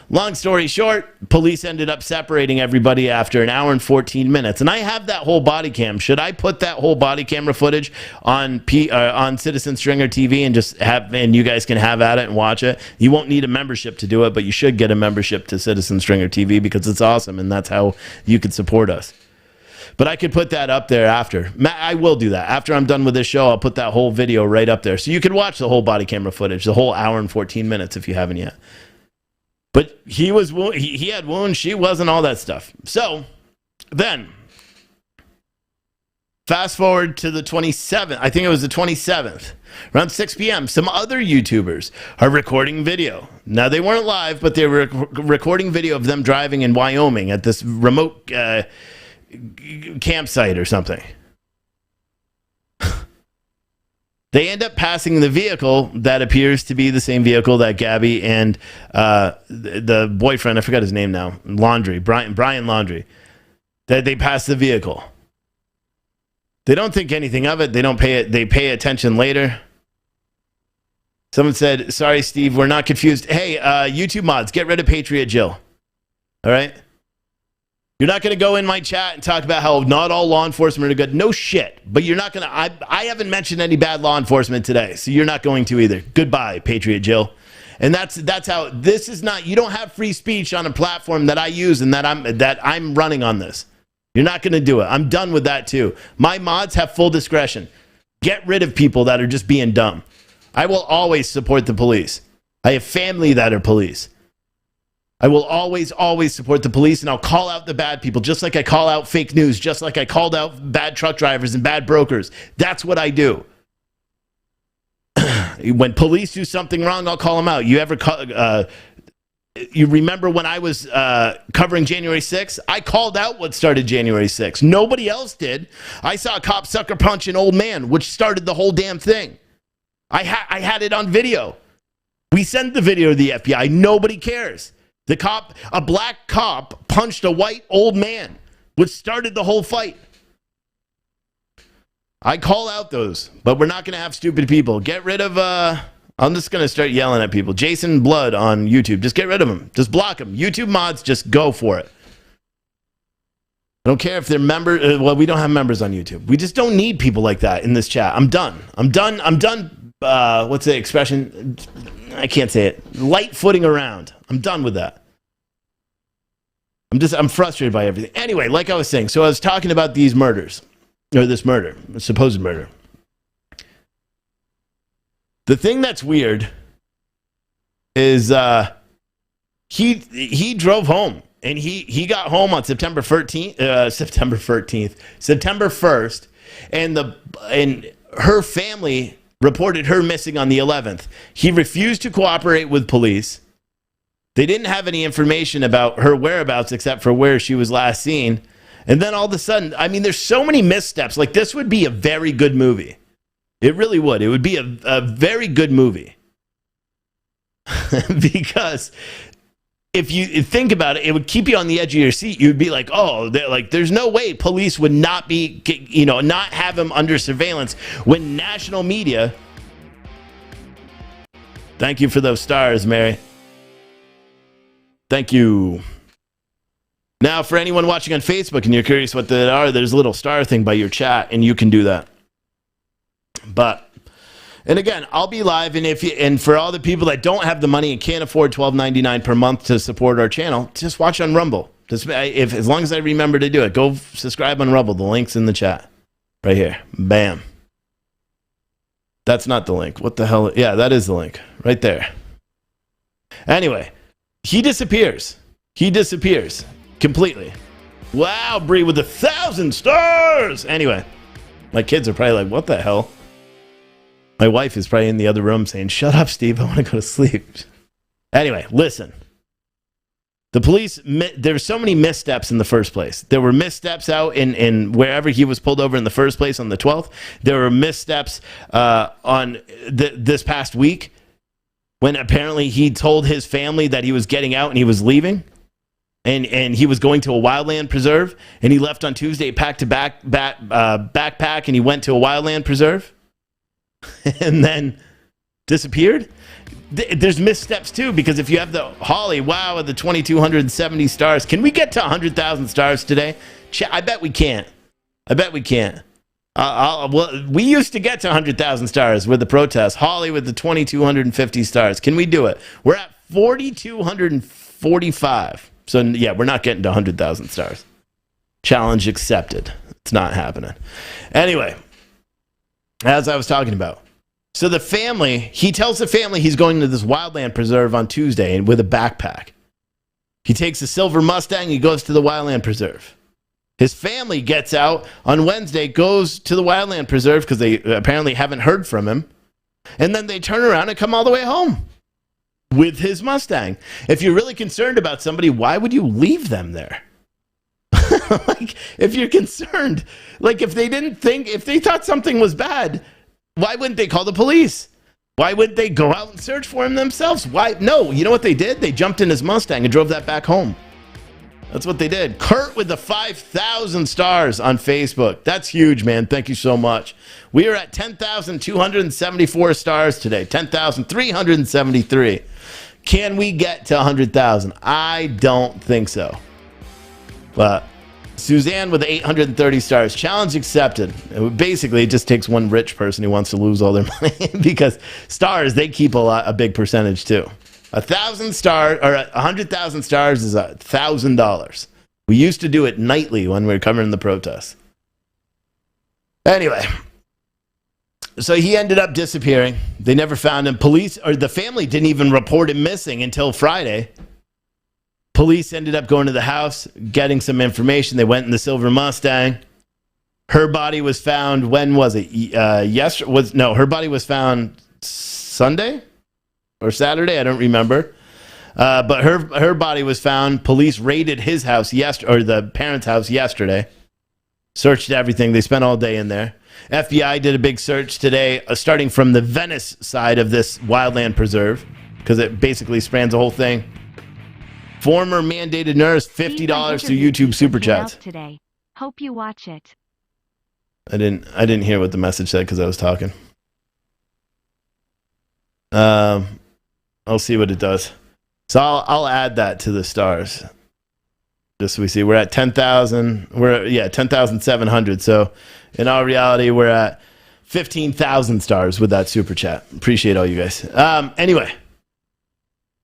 Long story short, police ended up separating everybody after an hour and 14 minutes. And I have that whole body cam. Should I put that whole body camera footage on Citizen Stringer TV and you guys can have at it and watch it? You won't need a membership to do it, but you should get a membership to Citizen Stringer TV because it's awesome and that's how you can support us. But I could put that up there after. I will do that. After I'm done with this show, I'll put that whole video right up there. So you can watch the whole body camera footage, the whole hour and 14 minutes if you haven't yet. But he had wounds, she wasn't, all that stuff. So then, fast forward to the 27th. I think it was the 27th. Around 6 p.m., some other YouTubers are recording video. Now, they weren't live, but they were recording video of them driving in Wyoming at this remote campsite or something. They end up passing the vehicle that appears to be the same vehicle that Gabby and the boyfriend, I forgot his name now, Brian Laundrie, that they pass the vehicle. They don't think anything of it. They don't pay it. They pay attention later. Someone said, sorry, Steve, we're not confused. Hey, YouTube mods, get rid of Patriot Jill. All right? You're not going to go in my chat and talk about how not all law enforcement are good. No shit. But you're not going to... I haven't mentioned any bad law enforcement today, so you're not going to either. Goodbye, Patriot Jill. And that's how... This is not... You don't have free speech on a platform that I use and that I'm running on this. You're not going to do it. I'm done with that, too. My mods have full discretion. Get rid of people that are just being dumb. I will always support the police. I have family that are police. I will always, always support the police, and I'll call out the bad people, just like I call out fake news, just like I called out bad truck drivers and bad brokers. That's what I do. When police do something wrong, I'll call them out. You remember when I was covering January 6th? I called out what started January 6th. Nobody else did. I saw a cop sucker punch an old man, which started the whole damn thing. I had it on video. We sent the video to the FBI. Nobody cares. A black cop punched a white old man, which started the whole fight. I call out those, but we're not going to have stupid people. Get rid of, I'm just going to start yelling at people. Jason Blood on YouTube. Just get rid of them. Just block them. YouTube mods, just go for it. I don't care if they're members. Well, we don't have members on YouTube. We just don't need people like that in this chat. I'm done. What's the expression? I can't say it. Light footing around. I'm done with that. I'm frustrated by everything. Anyway, like I was saying, so I was talking about these murders, or this murder, supposed murder. The thing that's weird is he drove home. And he got home on September 1st, and her family reported her missing on the 11th. He refused to cooperate with police. They didn't have any information about her whereabouts except for where she was last seen. And then all of a sudden, I mean, there's so many missteps. Like, this would be a very good movie. It really would. It would be a very good movie. Because if you think about it, it would keep you on the edge of your seat. You'd be like, oh, there's no way police would not be, not have him under surveillance when national media. Thank you for those stars, Mary. Thank you. Now, for anyone watching on Facebook and you're curious what they are, there's a little star thing by your chat, and you can do that. And again, I'll be live, and for all the people that don't have the money and can't afford $12.99 per month to support our channel, just watch on Rumble. As long as I remember to do it, go subscribe on Rumble. The link's in the chat, right here. Bam. That's not the link. What the hell? Yeah, that is the link, right there. Anyway, he disappears. He disappears completely. Wow, Bree with 1,000 stars. Anyway, my kids are probably like, "What the hell?" My wife is probably in the other room saying, "Shut up, Steve. I want to go to sleep." Anyway, listen. The police, there were so many missteps in the first place. There were missteps out in wherever he was pulled over in the first place on the 12th. There were missteps on this past week when apparently he told his family that he was getting out and he was leaving. And he was going to a wildland preserve. And he left on Tuesday, packed a backpack, and he went to a wildland preserve. And then disappeared. There's missteps too, because if you have the Holly, wow, with the 2,270 stars, can we get to 100,000 stars today? I bet we can't. Well, we used to get to 100,000 stars with the protest. Holly with the 2,250 stars. Can we do it? We're at 4,245. So yeah, we're not getting to 100,000 stars. Challenge accepted. It's not happening. Anyway, as I was talking about. So the family, he tells the family he's going to this wildland preserve on Tuesday and with a backpack. He takes a silver Mustang, he goes to the wildland preserve. His family gets out on Wednesday, goes to the wildland preserve because they apparently haven't heard from him. And then they turn around and come all the way home with his Mustang. If you're really concerned about somebody, why would you leave them there? Like, if you're concerned, like if they thought something was bad, why wouldn't they call the police? Why wouldn't they go out and search for him themselves? Why? No, you know what they did? They jumped in his Mustang and drove that back home. That's what they did. Kurt with the 5,000 stars on Facebook. That's huge, man. Thank you so much. We are at 10,274 stars today. 10,373. Can we get to 100,000? I don't think so. But Suzanne with 830 stars. Challenge accepted. It just takes one rich person who wants to lose all their money because stars, they keep a big percentage too. 1,000 stars or 100,000 stars is $1,000. We used to do it nightly when we were covering the protests. Anyway, so he ended up disappearing. They never found him. Police or the family didn't even report him missing until Friday. Police ended up going to the house, getting some information. They went in the silver Mustang. Her body was found, when was it? Her body was found Sunday or Saturday. I don't remember. But her body was found. Police raided his house or the parents' house yesterday. Searched everything. They spent all day in there. FBI did a big search today, starting from the Venice side of this wildland preserve. because it basically spans the whole thing. Former mandated nurse, $50 through YouTube Super Chats. Today. Hope you watch it. I didn't hear what the message said because I was talking. I'll see what it does. So I'll add that to the stars. Just so we see. We're at 10,000. 10,700. So in all reality, we're at 15,000 stars with that super chat. Appreciate all you guys. Anyway.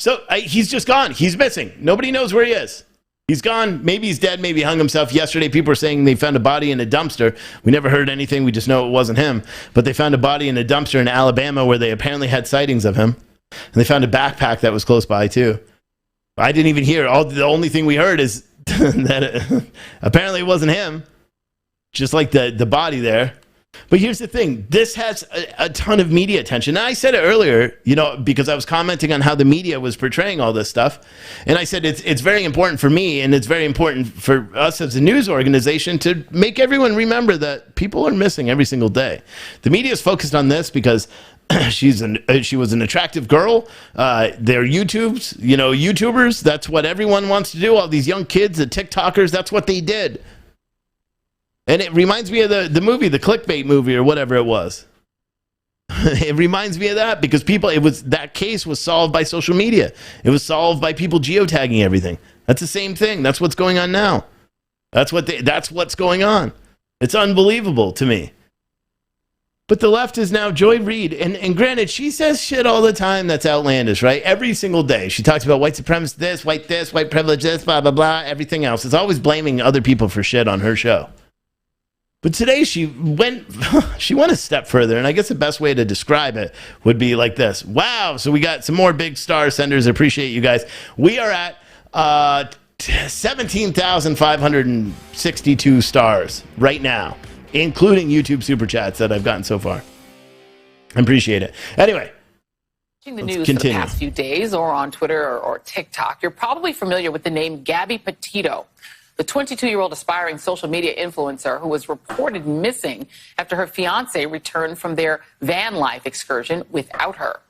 So he's just gone. He's missing. Nobody knows where he is. He's gone. Maybe he's dead. Maybe he hung himself. Yesterday, people were saying they found a body in a dumpster. We never heard anything. We just know it wasn't him. But they found a body in a dumpster in Alabama where they apparently had sightings of him. And they found a backpack that was close by, too. I didn't even hear. The only thing we heard is that apparently it wasn't him. Just like the body there. But here's the thing. This has a ton of media attention. And I said it earlier, because I was commenting on how the media was portraying all this stuff. And I said it's very important for me, and it's very important for us as a news organization to make everyone remember that people are missing every single day. The media is focused on this because she was an attractive girl. They're YouTubers. That's what everyone wants to do. All these young kids, the TikTokers, that's what they did. And it reminds me of the movie, the clickbait movie or whatever it was. It reminds me of that because that case was solved by social media. It was solved by people geotagging everything. That's the same thing. That's what's going on now. That's what's going on. It's unbelievable to me. But the left is now Joy Reid. And granted, she says shit all the time that's outlandish, right? Every single day. She talks about white supremacy this, white privilege this, blah, blah, blah, everything else. It's always blaming other people for shit on her show. But today she went a step further, and I guess the best way to describe it would be like this. Wow, so we got some more big star senders. Appreciate you guys. We are at 17,562 stars right now, including YouTube Super Chats that I've gotten so far. I appreciate it. Anyway, watching the news for the past few days or on Twitter or TikTok, you're probably familiar with the name Gabby Petito, the 22-year-old aspiring social media influencer who was reported missing after her fiancé returned from their van life excursion without her.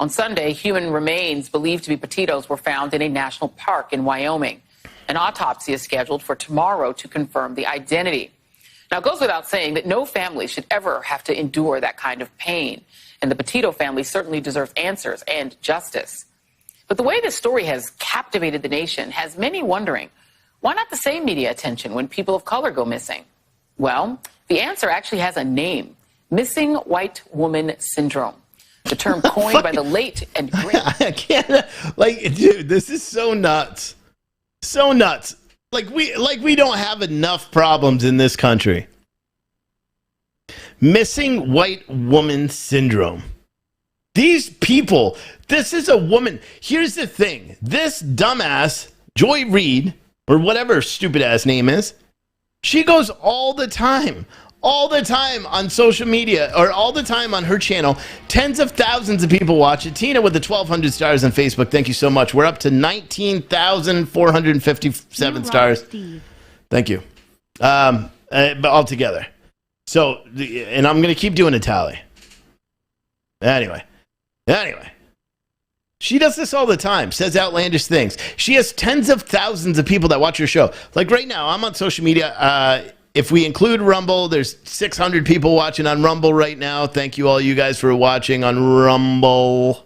On Sunday, human remains believed to be Petito's were found in a national park in Wyoming. An autopsy is scheduled for tomorrow to confirm the identity. Now, it goes without saying that no family should ever have to endure that kind of pain, and the Petito family certainly deserves answers and justice. But the way this story has captivated the nation has many wondering, why not the same media attention when people of color go missing? Well, the answer actually has a name: missing white woman syndrome. The term coined by the late and great. I can't, dude, this is so nuts. So nuts. We don't have enough problems in this country. Missing white woman syndrome. These people, this is a woman. Here's the thing. This dumbass, Joy Reid, or whatever her stupid ass name is, she goes all the time on social media, or all the time on her channel. Tens of thousands of people watch it. Tina with the 1,200 stars on Facebook. Thank you so much. We're up to 19,457 stars. Steve. Thank you. But altogether. So, and I'm going to keep doing a tally. Anyway. She does this all the time, says outlandish things. She has tens of thousands of people that watch her show. Like right now, I'm on social media. If we include Rumble, there's 600 people watching on Rumble right now. Thank you all you guys for watching on Rumble.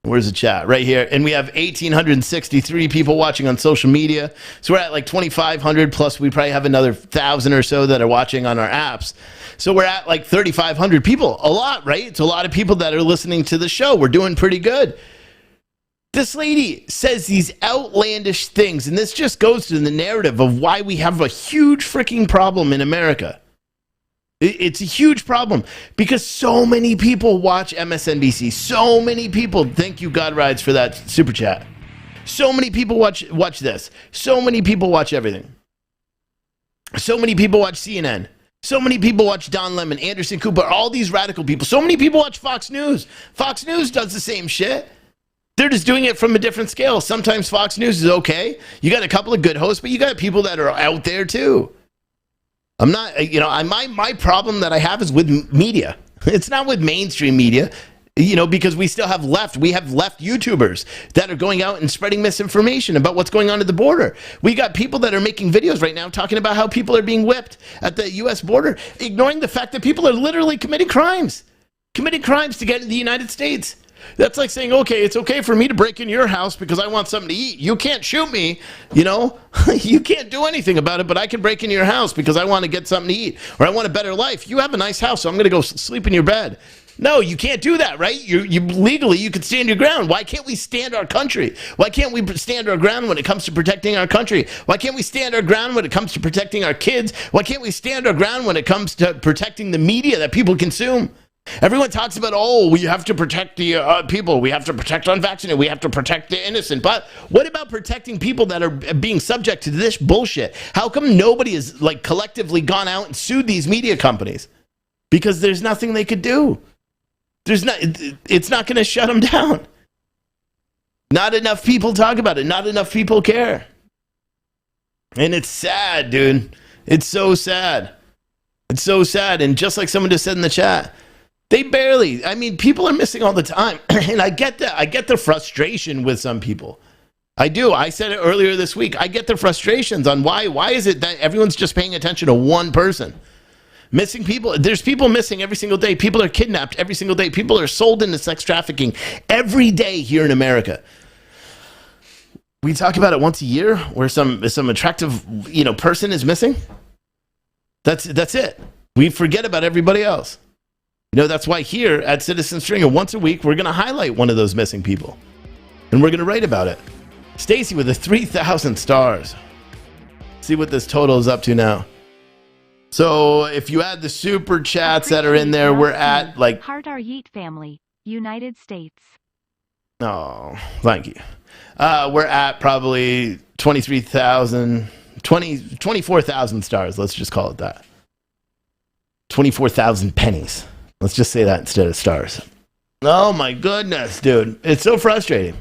Where's the chat? Right here. And we have 1,863 people watching on social media. So we're at like 2,500, plus we probably have another 1,000 or so that are watching on our apps. So we're at like 3,500 people. A lot, right? It's a lot of people that are listening to the show. We're doing pretty good. This lady says these outlandish things, and this just goes to the narrative of why we have a huge freaking problem in America. It's a huge problem because so many people watch MSNBC. So many people. Thank you, God Rides, for that super chat. So many people watch this. So many people watch everything. So many people watch CNN. So many people watch Don Lemon, Anderson Cooper, all these radical people. So many people watch Fox News. Fox News does the same shit. They're just doing it from a different scale. Sometimes Fox News is okay. You got a couple of good hosts, but you got people that are out there too. I'm not, my problem that I have is with media. It's not with mainstream media. Because we have left YouTubers that are going out and spreading misinformation about what's going on at the border. We got people that are making videos right now talking about how people are being whipped at the U.S. border, ignoring the fact that people are literally committing crimes to get into the United States. That's like saying, okay, it's okay for me to break in your house because I want something to eat. You can't shoot me, you can't do anything about it, but I can break into your house because I want to get something to eat or I want a better life. You have a nice house, so I'm going to go sleep in your bed. No, you can't do that, right? You legally, you could stand your ground. Why can't we stand our country? Why can't we stand our ground when it comes to protecting our country? Why can't we stand our ground when it comes to protecting our kids? Why can't we stand our ground when it comes to protecting the media that people consume? Everyone talks about, we have to protect the people. We have to protect unvaccinated. We have to protect the innocent. But what about protecting people that are being subject to this bullshit? How come nobody has collectively gone out and sued these media companies? Because there's nothing they could do. It's not going to shut them down. Not enough people talk about it. Not enough people care. And it's sad, dude. It's so sad. It's so sad. And just like someone just said in the chat, people are missing all the time. And I get that. I get the frustration with some people. I do. I said it earlier this week. I get the frustrations on why is it that everyone's just paying attention to one person? Missing people. There's people missing every single day. People are kidnapped every single day. People are sold into sex trafficking every day here in America. We talk about it once a year where some attractive, person is missing. That's it. We forget about everybody else. That's why here at Citizen Stringer, once a week, we're going to highlight one of those missing people. And we're going to write about it. Stacy with the 3,000 stars. See what this total is up to now. So if you add the super chats that are in there, we're at Heart Our Yeet family, United States. Oh, thank you. We're at probably 24,000 stars. Let's just call it that. 24,000 pennies. Let's just say that instead of stars. Oh my goodness, dude. It's so frustrating.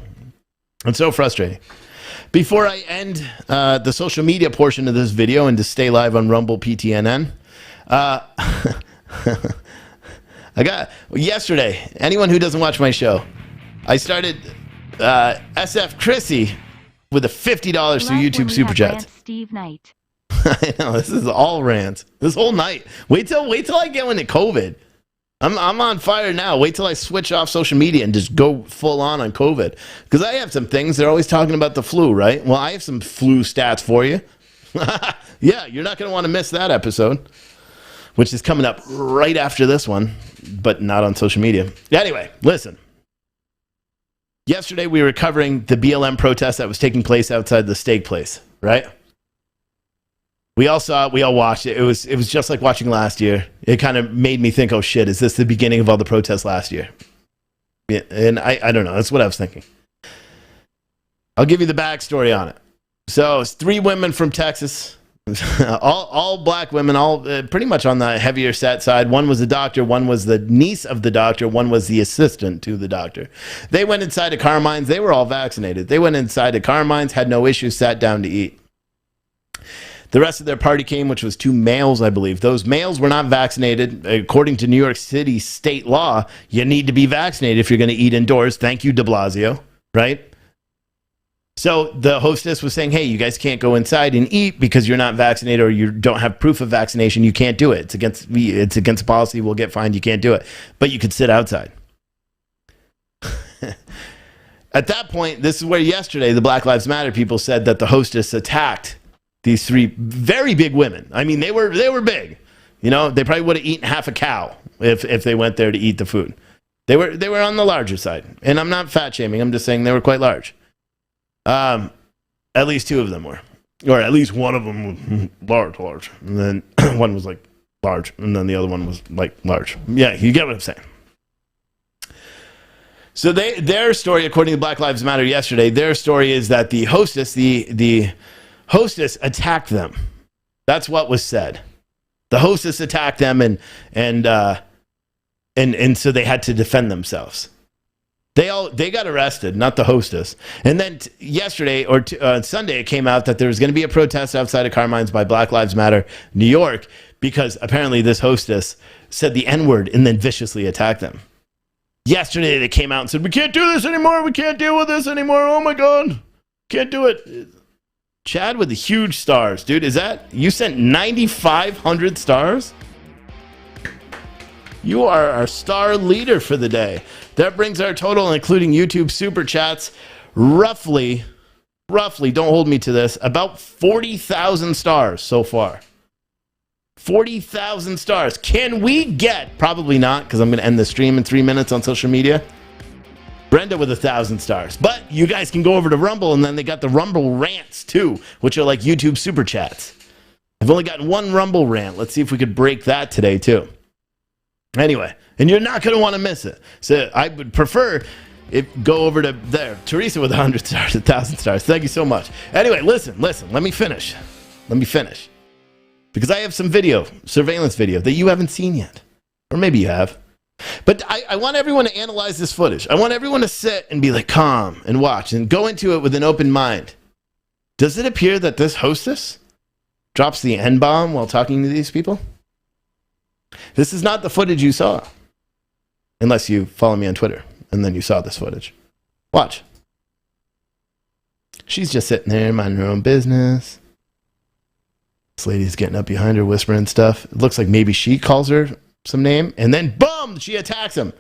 Before I end the social media portion of this video and to stay live on Rumble PTNN, I got yesterday, anyone who doesn't watch my show, I started SF Chrissy with a $50 through YouTube Super Chats. Steve Knight. I know, this is all rants. This whole night. Wait till I get into COVID. I'm on fire now. Wait till I switch off social media and just go full on COVID. Because I have some things. They're always talking about the flu, right? Well, I have some flu stats for you. Yeah, you're not going to want to miss that episode, which is coming up right after this one, but not on social media. Anyway, listen. Yesterday, we were covering the BLM protest that was taking place outside the steak place, right? We all saw it. We all watched it. It was just like watching last year. It kind of made me think, oh, shit, is this the beginning of all the protests last year? Yeah, and I don't know. That's what I was thinking. I'll give you the backstory on it. So it's 3 women from Texas, all black women, all pretty much on the heavier set side. One was the doctor. One was the niece of the doctor. One was the assistant to the doctor. They went inside of Carmine's. They were all vaccinated. They went inside of Carmine's, had no issues, sat down to eat. The rest of their party came, which was 2 males, I believe. Those males were not vaccinated. According to New York City state law, you need to be vaccinated if you're going to eat indoors. Thank you, de Blasio, right? So the hostess was saying, hey, you guys can't go inside and eat because you're not vaccinated or you don't have proof of vaccination. You can't do it. It's against policy. We'll get fined. You can't do it. But you could sit outside. At that point, this is where yesterday the Black Lives Matter people said that the hostess attacked these 3 very big women. I mean, they were big. They probably would have eaten half a cow if they went there to eat the food. They were on the larger side. And I'm not fat shaming. I'm just saying they were quite large. At least 2 of them were. Or at least one of them was large. And then one was large. And then the other one was large. Yeah, you get what I'm saying. So their story, according to Black Lives Matter yesterday, their story is that the hostess, the hostess attacked them. That's what was said. The hostess attacked them, and so they had to defend themselves. They got arrested, not the hostess. And then yesterday or Sunday, it came out that there was going to be a protest outside of Carmine's by Black Lives Matter New York because apparently this hostess said the N-word and then viciously attacked them. Yesterday they came out and said, we can't do this anymore. We can't deal with this anymore. Oh my God. Can't do it. Chad with the huge stars. Dude, is that, you sent 9,500 stars? You are our star leader for the day. That brings our total, including YouTube super chats, roughly, don't hold me to this, about 40,000 stars so far. 40,000 stars. Can we get, probably not, because I'm going to end the stream in 3 minutes on social media, Brenda with 1,000 stars. But you guys can go over to Rumble, and then they got the Rumble rants too, which are like YouTube super chats. I've only gotten one Rumble rant. Let's see if we could break that today too. Anyway, and you're not going to want to miss it. So I would prefer if go over to there. Teresa with 100 stars, 1,000 stars. Thank you so much. Anyway, listen. Let me finish. Because I have some video, surveillance video, that you haven't seen yet. Or maybe you have. But I want everyone to analyze this footage. I want everyone to sit and be like calm and watch and go into it with an open mind. Does it appear that this hostess drops the N-bomb while talking to these people? This is not the footage you saw. Unless you follow me on Twitter and then you saw this footage. Watch. She's just sitting there minding her own business. This lady's getting up behind her, whispering stuff. It looks like maybe she calls her some name, and then boom, she attacks him.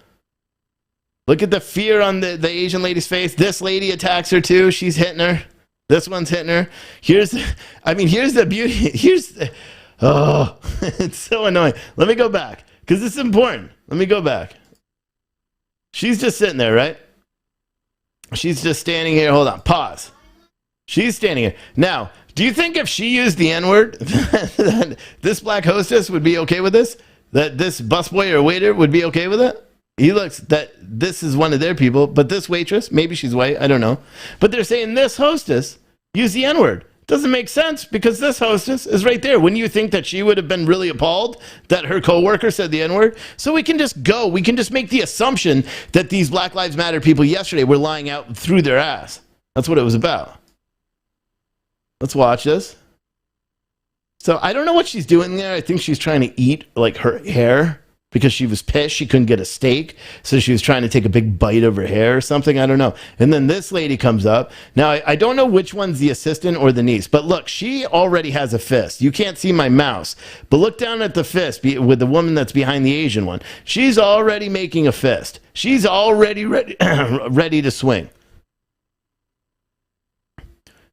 Look at the fear on the Asian lady's face. This lady attacks her too. She's hitting her. This one's hitting her. Here's the beauty. Oh, it's so annoying. Let me go back, because this is important. Let me go back. She's just sitting there, right? She's just standing here. Hold on. Pause. She's standing here. Now, do you think if she used the N-word, that this black hostess would be okay with this? That this busboy or waiter would be okay with it? He looks that this is one of their people, but this waitress, maybe she's white, I don't know. But they're saying this hostess used the N-word. Doesn't make sense, because this hostess is right there. Wouldn't you think that she would have been really appalled that her coworker said the N-word? So we can just go. We can just make the assumption that these Black Lives Matter people yesterday were lying out through their ass. That's what it was about. Let's watch this. So I don't know what she's doing there. I think she's trying to eat like her hair because she was pissed she couldn't get a steak. So she was trying to take a big bite of her hair or something. I don't know. And then this lady comes up. Now, I don't know which one's the assistant or the niece. But look, she already has a fist. You can't see my mouse. But look down at the fist with the woman that's behind the Asian one. She's already making a fist. She's already ready to swing.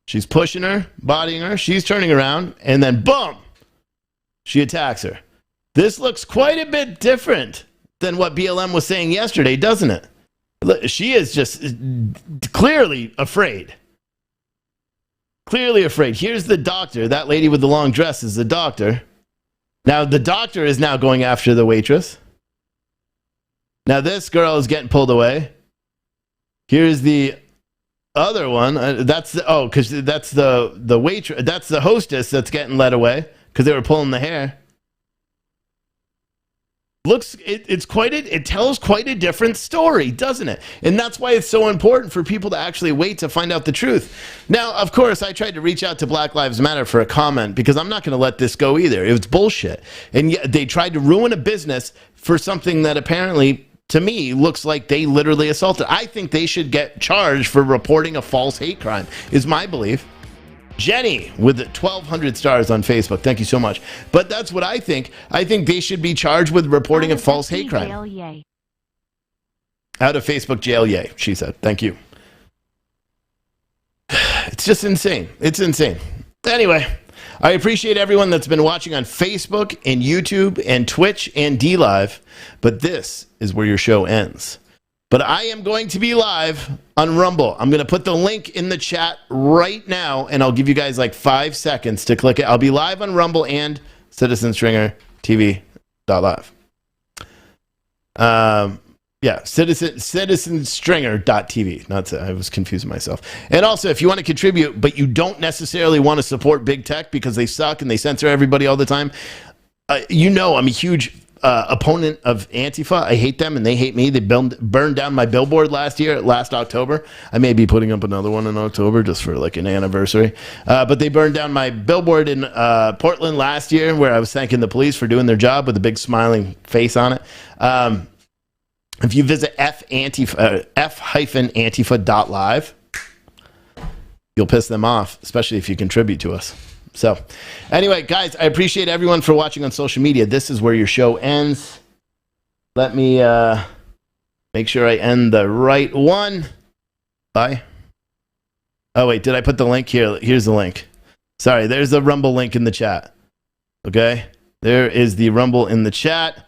She's pushing her, bodying her. She's turning around, and then boom, she attacks her. This looks quite a bit different than what BLM was saying yesterday, doesn't it? She is just clearly afraid. Clearly afraid. Here's the doctor. That lady with the long dress is the doctor. Now, the doctor is now going after the waitress. Now, this girl is getting pulled away. Here's the other one, because that's the waitress, that's the hostess that's getting led away because they were pulling the hair. It tells quite a different story, doesn't it? And that's why it's so important for people to actually wait to find out the truth. Now, of course, I tried to reach out to Black Lives Matter for a comment because I'm not going to let this go either. It was bullshit, and yet they tried to ruin a business for something that apparently, to me, looks like they literally assaulted. I think they should get charged for reporting a false hate crime, is my belief. Jenny with 1,200 stars on Facebook. Thank you so much. But that's what I think. I think they should be charged with reporting a false hate crime. Jail, yay. Out of Facebook jail, yay, she said. Thank you. It's just insane. It's insane. Anyway, I appreciate everyone that's been watching on Facebook and YouTube and Twitch and DLive, but this is where your show ends. But I am going to be live on Rumble. I'm going to put the link in the chat right now, and I'll give you guys like 5 seconds to click it. I'll be live on Rumble and citizenstringertv.live. Yeah, citizenstringer.tv. I was confusing myself. And also, if you want to contribute, but you don't necessarily want to support big tech because they suck and they censor everybody all the time, I'm a huge opponent of Antifa. I hate them and they hate me. They burned down my billboard last October. I may be putting up another one in October just for like an anniversary. But they burned down my billboard in Portland last year where I was thanking the police for doing their job with a big smiling face on it. If you visit f-antifa.live, you'll piss them off, especially if you contribute to us. So, anyway, guys, I appreciate everyone for watching on social media. This is where your show ends. Let me make sure I end the right one. Bye. Oh, wait, did I put the link here? Here's the link. Sorry, there's the Rumble link in the chat. Okay? There is the Rumble in the chat.